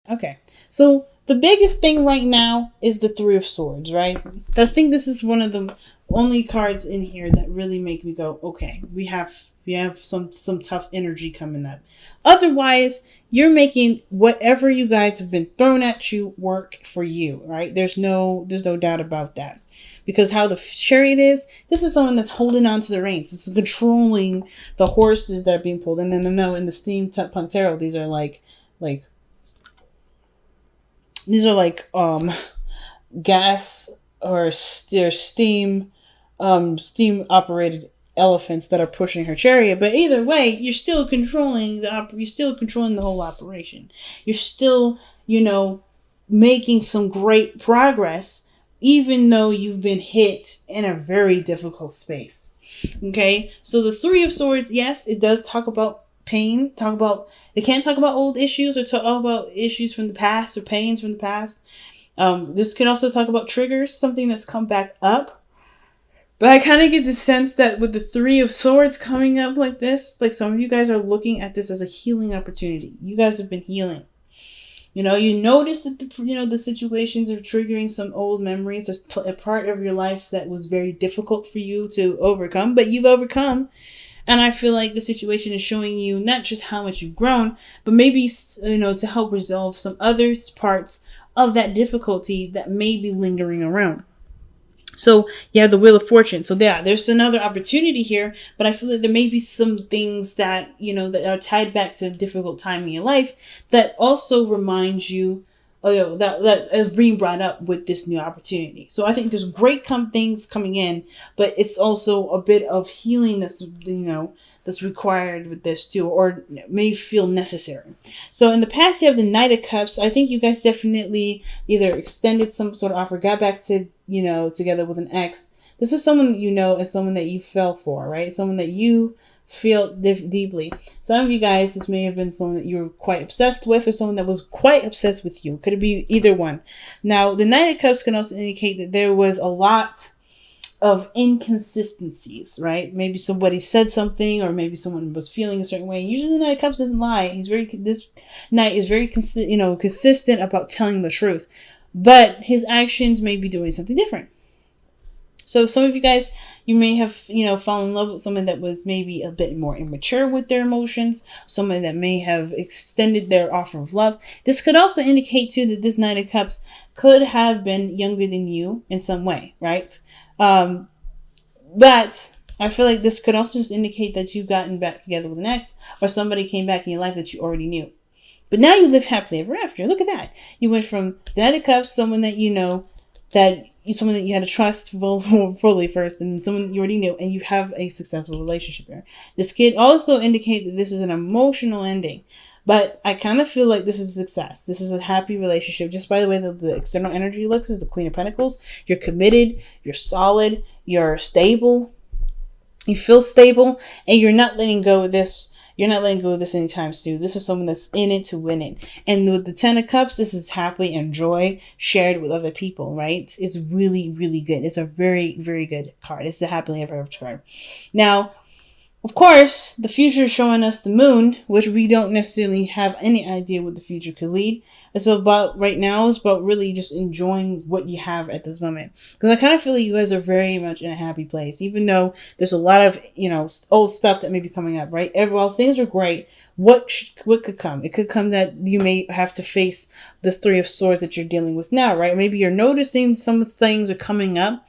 Okay. So the biggest thing right now is the Three of Swords, right? I think this is one of the only cards in here that really make me go, okay, we have some tough energy coming up. Otherwise, you're making whatever you guys have been thrown at you work for you, right? There's no doubt about that. Because how the chariot is, this is someone that's holding on to the reins. It's controlling the horses that are being pulled. And then no, in the steampunk tarot, like these are like gas or they're steam operated elephants that are pushing her chariot. But either way, you're still controlling the whole operation. You're still, making some great progress, even though you've been hit in a very difficult space. Okay, so the Three of Swords, yes, it does talk about pain. It can't talk about old issues or talk about issues from the past or pains from the past. This can also talk about triggers, something that's come back up. But I kind of get the sense that with the Three of Swords coming up like this, like some of you guys are looking at this as a healing opportunity. You guys have been healing. You notice that the situations are triggering some old memories. There's a part of your life that was very difficult for you to overcome, but you've overcome. And I feel like the situation is showing you not just how much you've grown, but maybe, to help resolve some other parts of that difficulty that may be lingering around. So you have the Wheel of Fortune. So there's another opportunity here, but I feel like there may be some things that, that are tied back to a difficult time in your life that also reminds you, that is being brought up with this new opportunity. So I think there's great things coming in, but it's also a bit of healing that's required with this too, or may feel necessary. So in the past, you have the Knight of Cups. I think you guys definitely either extended some sort of offer, got back to, together with an ex. This is someone that and someone that you fell for, right? Someone that you feel deeply. Some of you guys, this may have been someone that you were quite obsessed with, or someone that was quite obsessed with you. Could it be either one? Now, the Knight of Cups can also indicate that there was a lot of inconsistencies, right? Maybe somebody said something, or maybe someone was feeling a certain way. Usually the Knight of Cups doesn't lie. This knight is very consistent about telling the truth, but his actions may be doing something different. So some of you guys, you may have, fallen in love with someone that was maybe a bit more immature with their emotions, someone that may have extended their offer of love. This could also indicate too that this Knight of Cups could have been younger than you in some way, right? But I feel like this could also just indicate that you've gotten back together with an ex, or somebody came back in your life that you already knew. But now you live happily ever after. Look at that. You went from the Knight of Cups, someone that someone that you had to trust fully first, and someone you already knew, and you have a successful relationship there. This could also indicate that this is an emotional ending. But I kind of feel like this is a success. This is a happy relationship. Just by the way the external energy looks is the Queen of Pentacles. You're committed. You're solid. You're stable. You feel stable. And you're not letting go of this. You're not letting go of this anytime soon. This is someone that's in it to win it. And with the Ten of Cups, this is happy and joy shared with other people, right? It's really, really good. It's a very, very good card. It's the happily ever after card. Now, of course, the future is showing us the moon, which we don't necessarily have any idea what the future could lead. It's about right now, it's about really just enjoying what you have at this moment. Because I kind of feel like you guys are very much in a happy place, even though there's a lot of, old stuff that may be coming up, right? While things are great, what could come? It could come that you may have to face the Three of Swords that you're dealing with now, right? Maybe you're noticing some things are coming up.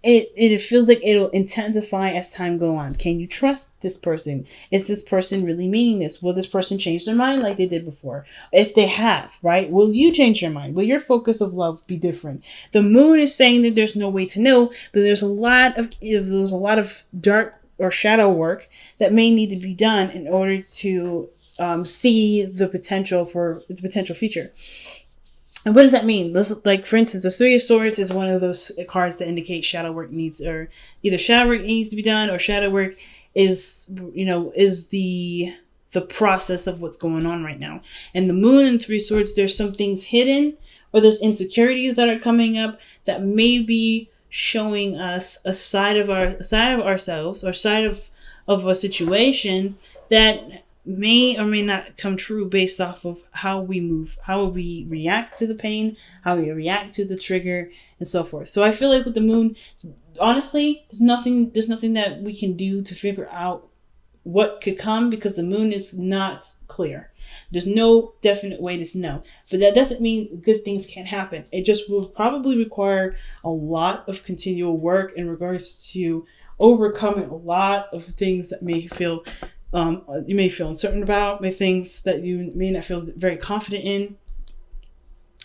It feels like it'll intensify as time go on. Can you trust this person? Is this person really meaning this? Will this person change their mind like they did before? If they have, right? Will you change your mind? Will your focus of love be different? The moon is saying that there's no way to know, but there's a lot of dark or shadow work that may need to be done in order to see the potential future. And what does that mean? Like, for instance, the Three of Swords is one of those cards that indicate shadow work needs, or either shadow work needs to be done, or shadow work is the process of what's going on right now. And the moon and Three Swords, there's some things hidden, or there's insecurities that are coming up that may be showing us a side of ourselves, or side of a situation that may or may not come true based off of how we move, how we react to the pain, how we react to the trigger, and so forth. So I feel like with the moon, honestly, there's nothing that we can do to figure out what could come, because the moon is not clear. There's no definite way to know. But that doesn't mean good things can't happen. It just will probably require a lot of continual work in regards to overcoming a lot of things that may feel you may feel uncertain about, things that you may not feel very confident in,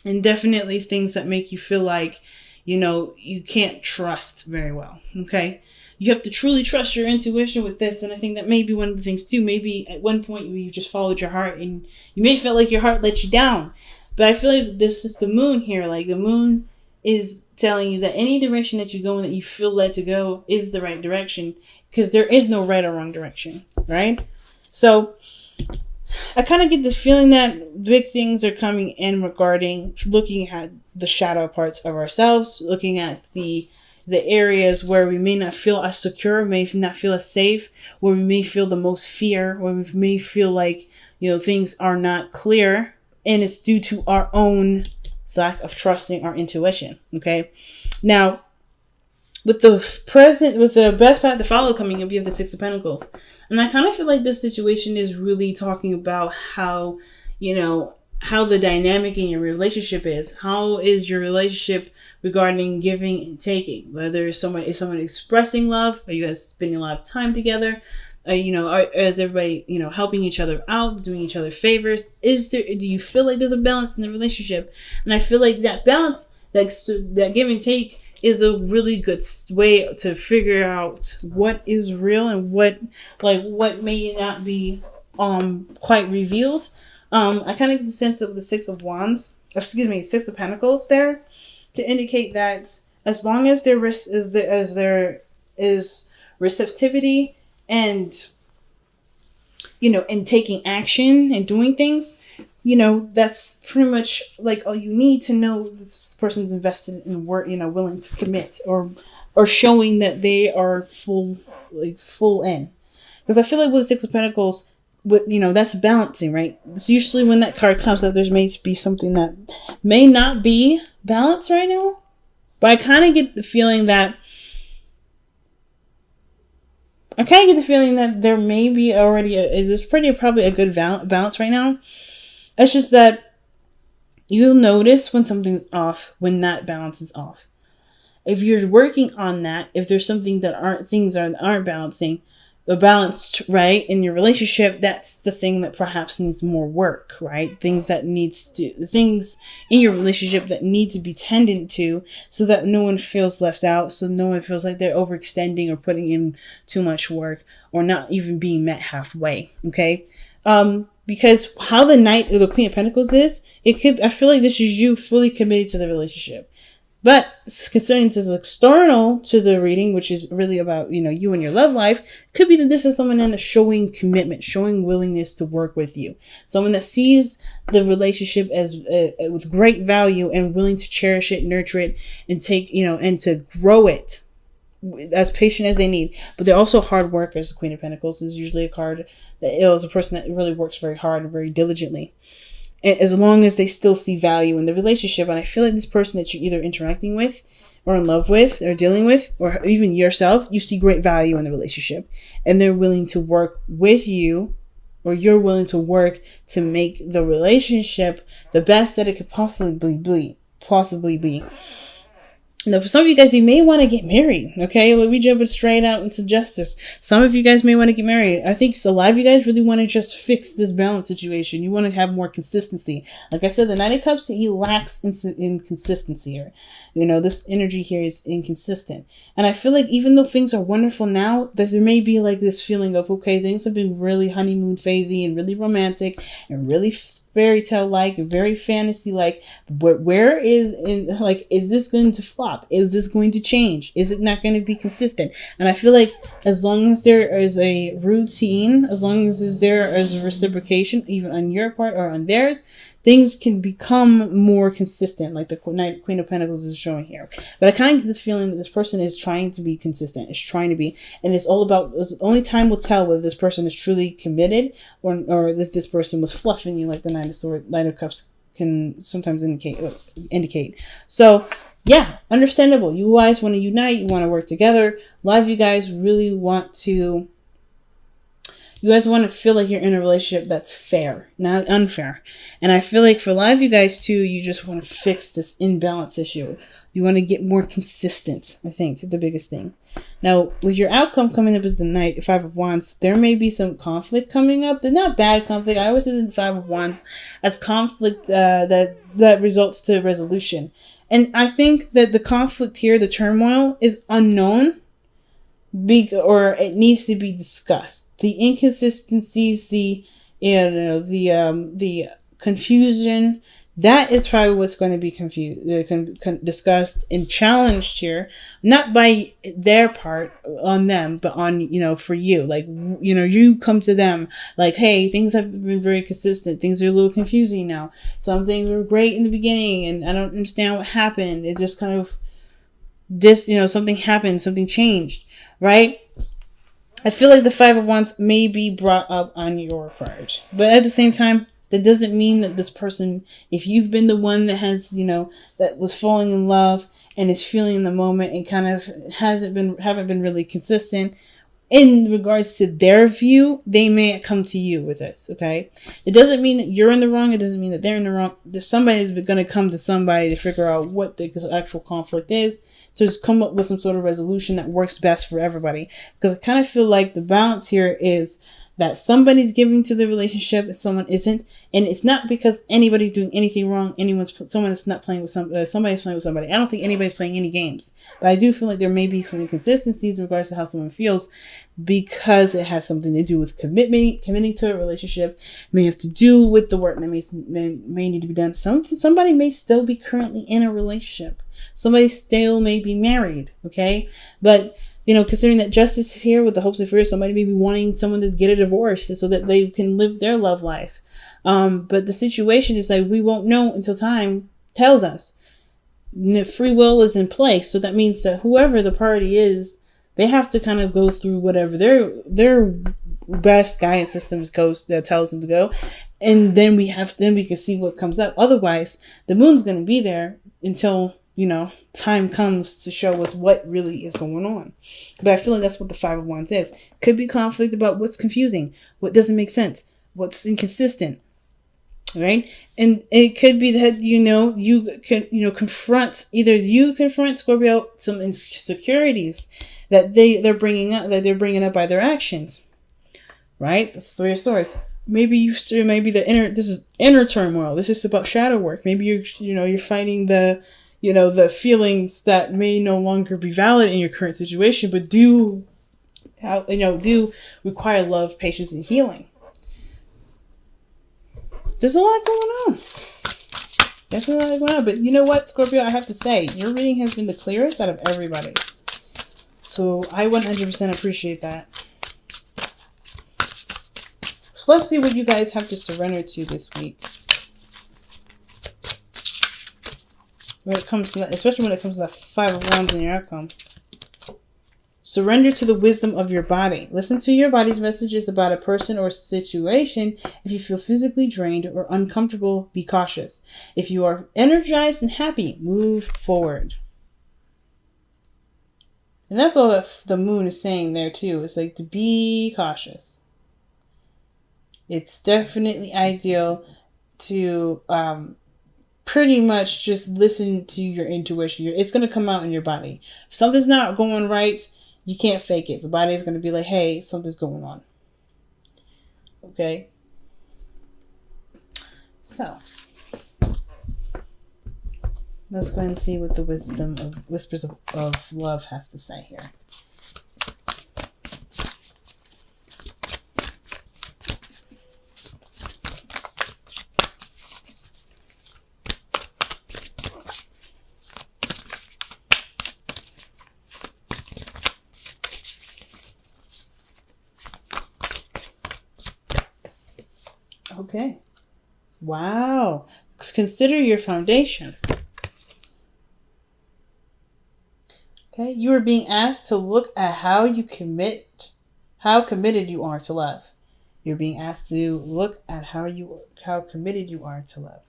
and definitely things that make you feel like, you can't trust very well. Okay. You have to truly trust your intuition with this. And I think that may be one of the things too. Maybe at one point you just followed your heart and you may feel like your heart let you down. But I feel like this is the moon here. Like the moon is telling you that any direction that you go in that you feel led to go is the right direction, because there is no right or wrong direction, right? So I kind of get this feeling that big things are coming in regarding looking at the shadow parts of ourselves, looking at the areas where we may not feel as secure, may not feel as safe, where we may feel the most fear, where we may feel like, things are not clear, and it's due to our own lack of trusting our intuition. Okay. Now, with the best path to follow coming up, you have the Six of Pentacles. And I kind of feel like this situation is really talking about how, how the dynamic in your relationship is. How is your relationship regarding giving and taking? Whether is someone expressing love? Are you guys spending a lot of time together? Is everybody, helping each other out, doing each other favors? Do you feel like there's a balance in the relationship? And I feel like that balance, that give and take, is a really good way to figure out what is real and what may not be quite revealed. I kind of get the sense of the Six of Pentacles there, to indicate that as long as there is receptivity and and taking action and doing things, that's pretty much like all you need to know this person's invested in work, willing to commit, or showing that they are full in. Because I feel like with the Six of Pentacles, that's balancing, right? It's usually when that card comes up, there may be something that may not be balanced right now. But I kind of get the feeling that there may be already there's probably a good balance right now. It's just that you'll notice when something's off, when that balance is off. If you're working on that, if there's something that aren't balancing, the balanced right in your relationship, that's the thing that perhaps needs more work, right? Things in your relationship that need to be tended to, so that no one feels left out, so no one feels like they're overextending or putting in too much work, or not even being met halfway. Okay. Because how the Knight or the Queen of Pentacles is, I feel like this is you fully committed to the relationship. But concerning this external to the reading, which is really about, you and your love life, could be that this is someone that's showing commitment, showing willingness to work with you. Someone that sees the relationship as with great value and willing to cherish it, nurture it, and take, and to grow it as patient as they need. But they're also hard workers. The Queen of Pentacles is usually a card that is a person that really works very hard and very diligently, as long as they still see value in the relationship. And I feel like this person that you're either interacting with, or in love with, or dealing with, or even yourself, you see great value in the relationship, and they're willing to work with you, or you're willing to work to make the relationship the best that it could possibly be. Now, for some of you guys, you may want to get married, okay? We jumping straight out into justice. Some of you guys may want to get married. I think a lot of you guys really want to just fix this balance situation. You want to have more consistency. Like I said, the Knight of Cups, he lacks in consistency here. This energy here is inconsistent. And I feel like even though things are wonderful now, that there may be like this feeling of, okay, things have been really honeymoon phasey and really romantic and really fairy tale like and very fantasy like, but is this going to flop? Is this going to change? Is it not going to be consistent? And I feel like as long as there is a routine, as long as there is a reciprocation, even on your part or on theirs, things can become more consistent, like the Queen of Pentacles is showing here. But I kind of get this feeling that this person is trying to be consistent, is trying to be, and it's all about, only time will tell whether this person is truly committed or that this person was fluffing you, like the Nine of Cups can sometimes indicate. So yeah, understandable. You guys want to unite, you want to work together. A lot of you guys really want to, you guys want to feel like you're in a relationship that's fair, not unfair. And I feel like for a lot of you guys too, you just want to fix this imbalance issue. You want to get more consistent, I think, the biggest thing. Now, with your outcome coming up as the Knight, 5 of Wands, there may be some conflict coming up, but not bad conflict. I always see the 5 of Wands as conflict that results to resolution. And I think that the conflict here, the turmoil, is unknown, or it needs to be discussed. The inconsistencies, the confusion, that is probably what's going to be discussed and challenged here, not by their part on them, but on, for you. Like, you come to them like, hey, things have been very consistent. Things are a little confusing now. Some things were great in the beginning and I don't understand what happened. It just kind of, something happened, something changed, right? I feel like the 5 of Wands may be brought up on your part. But at the same time, that doesn't mean that this person, if you've been the one that has, that was falling in love and is feeling the moment and kind of haven't been really consistent in regards to their view, they may come to you with this, okay? It doesn't mean that you're in the wrong. It doesn't mean that they're in the wrong. Somebody's going to come to somebody to figure out what the actual conflict is, to just come up with some sort of resolution that works best for everybody. Because I kind of feel like the balance here is that somebody's giving to the relationship and someone isn't. And it's not because anybody's doing anything wrong. Someone is not playing with somebody's playing with somebody. I don't think anybody's playing any games. But I do feel like there may be some inconsistencies in regards to how someone feels, because it has something to do with committing to a relationship. It may have to do with the work that may need to be done. Somebody may still be currently in a relationship. Somebody still may be married, okay? But considering that justice is here with the hopes and fears, somebody may be wanting someone to get a divorce so that they can live their love life. But the situation is like, we won't know until time tells us. Free will is in place. So that means that whoever the party is, they have to kind of go through whatever their best guidance systems tells them to go. And then we can see what comes up. Otherwise, the moon's going to be there until time comes to show us what really is going on. But I feel like that's what the 5 of Wands is. Could be conflict about what's confusing, what doesn't make sense, what's inconsistent, right? And it could be that, you can, confront Scorpio, some insecurities that they're bringing up by their actions, right? That's 3 of Swords. Maybe this is inner turmoil. This is about shadow work. Maybe you're fighting the feelings that may no longer be valid in your current situation, but do require love, patience, and healing. There's a lot going on. But you know what, Scorpio? I have to say, your reading has been the clearest out of everybody. So I 100% appreciate that. So let's see what you guys have to surrender to this week. Especially when it comes to the 5 of Wands in your outcome. Surrender to the wisdom of your body. Listen to your body's messages about a person or situation. If you feel physically drained or uncomfortable, be cautious. If you are energized and happy, move forward. And that's all that the moon is saying there too. It's like to be cautious. It's definitely ideal to pretty much just listen to your intuition. It's going to come out in your body. If something's not going right, you can't fake it. The body is going to be like, hey, something's going on. Okay? So, let's go ahead and see what the wisdom of Whispers of Love has to say here. Okay. Wow. consider your foundation. Okay, you are being asked to look at how committed you are to love. You're being asked to look at how committed you are to love.